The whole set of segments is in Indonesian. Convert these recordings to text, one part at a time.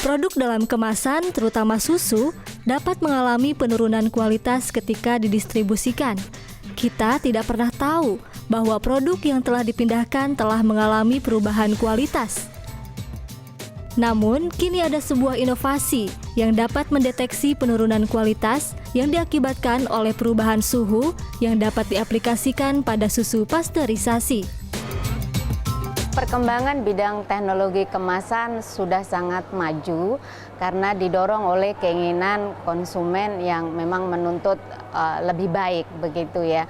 Produk dalam kemasan, terutama susu, dapat mengalami penurunan kualitas ketika didistribusikan. Kita tidak pernah tahu bahwa produk yang telah dipindahkan telah mengalami perubahan kualitas. Namun, kini ada sebuah inovasi yang dapat mendeteksi penurunan kualitas yang diakibatkan oleh perubahan suhu yang dapat diaplikasikan pada susu pasteurisasi. Perkembangan bidang teknologi kemasan sudah sangat maju karena didorong oleh keinginan konsumen yang memang menuntut lebih baik, begitu ya.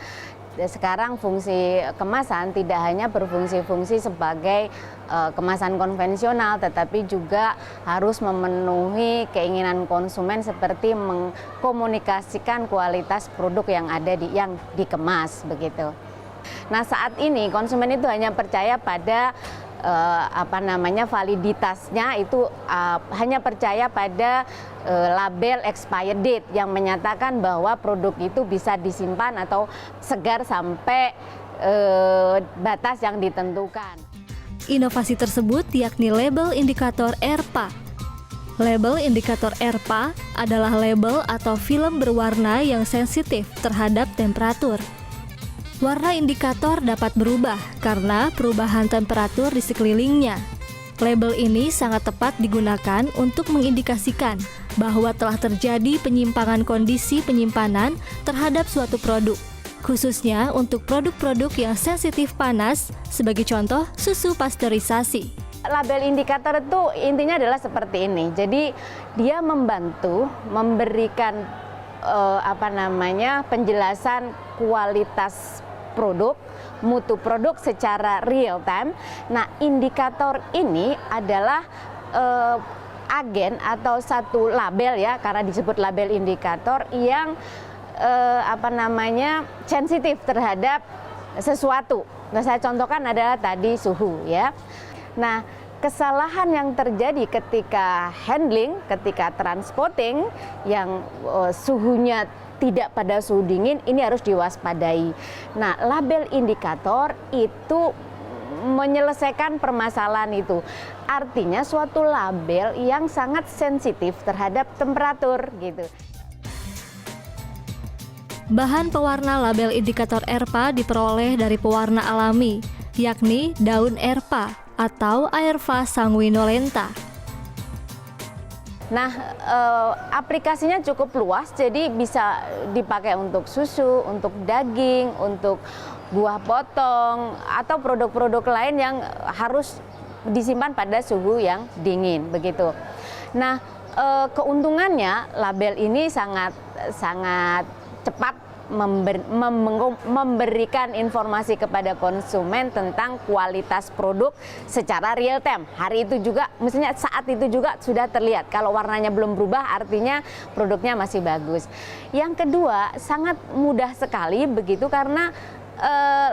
Sekarang fungsi kemasan tidak hanya berfungsi-fungsi sebagai kemasan konvensional, tetapi juga harus memenuhi keinginan konsumen seperti mengkomunikasikan kualitas produk yang ada yang dikemas, begitu. Nah, saat ini konsumen itu hanya percaya pada validitasnya itu hanya percaya pada label expired date yang menyatakan bahwa produk itu bisa disimpan atau segar sampai batas yang ditentukan. Inovasi tersebut yakni label indikator ERPA. Label indikator ERPA adalah label atau film berwarna yang sensitif terhadap temperatur. Warna indikator dapat berubah karena perubahan temperatur di sekelilingnya. Label ini sangat tepat digunakan untuk mengindikasikan bahwa telah terjadi penyimpangan kondisi penyimpanan terhadap suatu produk, khususnya untuk produk-produk yang sensitif panas, sebagai contoh susu pasteurisasi. Label indikator itu intinya adalah seperti ini. Jadi dia membantu memberikan penjelasan kualitas produk, mutu produk secara real time. Nah, indikator ini adalah agen atau satu label ya, karena disebut label indikator yang sensitif terhadap sesuatu. Nah, saya contohkan adalah tadi suhu ya. Nah, kesalahan yang terjadi ketika handling, ketika transporting yang suhunya tidak pada suhu dingin, ini harus diwaspadai. Nah, label indikator itu menyelesaikan permasalahan itu. Artinya suatu label yang sangat sensitif terhadap temperatur gitu. Bahan pewarna label indikator ERPA diperoleh dari pewarna alami, yakni daun ERPA atau Aerva sanguinolenta. Nah, aplikasinya cukup luas, jadi bisa dipakai untuk susu, untuk daging, untuk buah potong, atau produk-produk lain yang harus disimpan pada suhu yang dingin, begitu. Nah, keuntungannya label ini sangat cepat memberikan informasi kepada konsumen tentang kualitas produk secara real time. Hari itu juga, mestinya saat itu juga sudah terlihat. Kalau warnanya belum berubah, artinya produknya masih bagus. Yang kedua, sangat mudah sekali begitu karena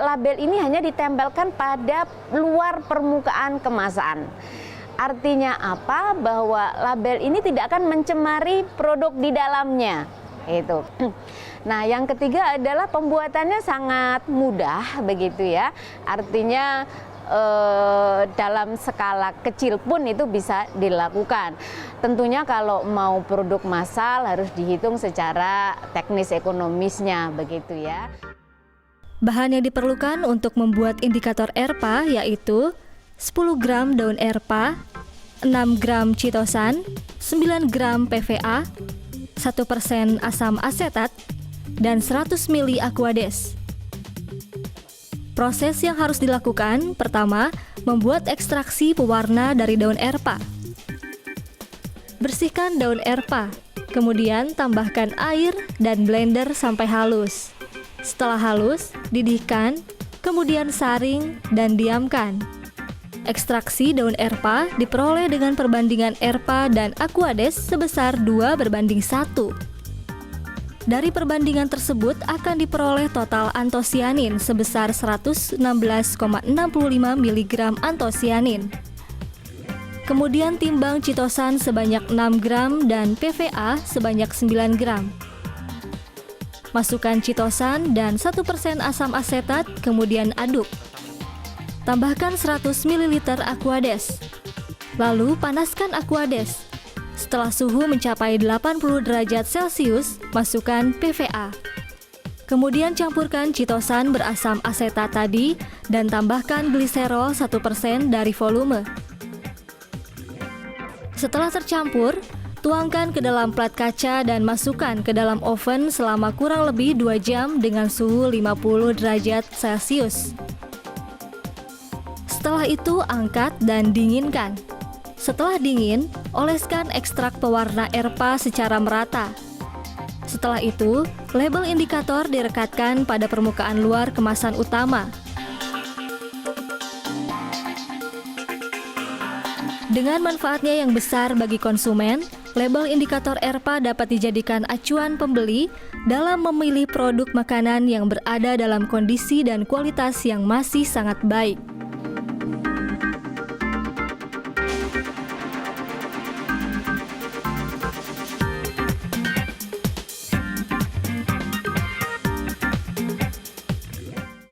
label ini hanya ditempelkan pada luar permukaan kemasan. Artinya apa? Bahwa label ini tidak akan mencemari produk di dalamnya. Itu. Nah, yang ketiga adalah pembuatannya sangat mudah, begitu ya. Artinya dalam skala kecil pun itu bisa dilakukan. Tentunya kalau mau produk massal harus dihitung secara teknis ekonomisnya, begitu ya. Bahan yang diperlukan untuk membuat indikator ERPA yaitu 10 gram daun ERPA, 6 gram chitosan, 9 gram PVA, 1% asam asetat, dan 100 ml Aquades. Proses yang harus dilakukan, pertama, membuat ekstraksi pewarna dari daun ERPA. Bersihkan daun ERPA, kemudian tambahkan air dan blender sampai halus. Setelah halus, didihkan, kemudian saring dan diamkan. Ekstraksi daun ERPA diperoleh dengan perbandingan ERPA dan Aquades sebesar 2:1. Dari perbandingan tersebut akan diperoleh total antosianin sebesar 116,65 mg antosianin. Kemudian timbang chitosan sebanyak 6 gram dan PVA sebanyak 9 gram. Masukkan chitosan dan 1% asam asetat, kemudian aduk. Tambahkan 100 ml Aquades. Lalu panaskan Aquades. Setelah suhu mencapai 80 derajat Celcius, masukkan PVA. Kemudian campurkan chitosan berasam asetat tadi dan tambahkan gliserol 1% dari volume. Setelah tercampur, tuangkan ke dalam plat kaca dan masukkan ke dalam oven selama kurang lebih 2 jam dengan suhu 50 derajat Celcius. Setelah itu angkat dan dinginkan. Setelah dingin, oleskan ekstrak pewarna ERPA secara merata. Setelah itu, label indikator direkatkan pada permukaan luar kemasan utama. Dengan manfaatnya yang besar bagi konsumen, label indikator ERPA dapat dijadikan acuan pembeli dalam memilih produk makanan yang berada dalam kondisi dan kualitas yang masih sangat baik.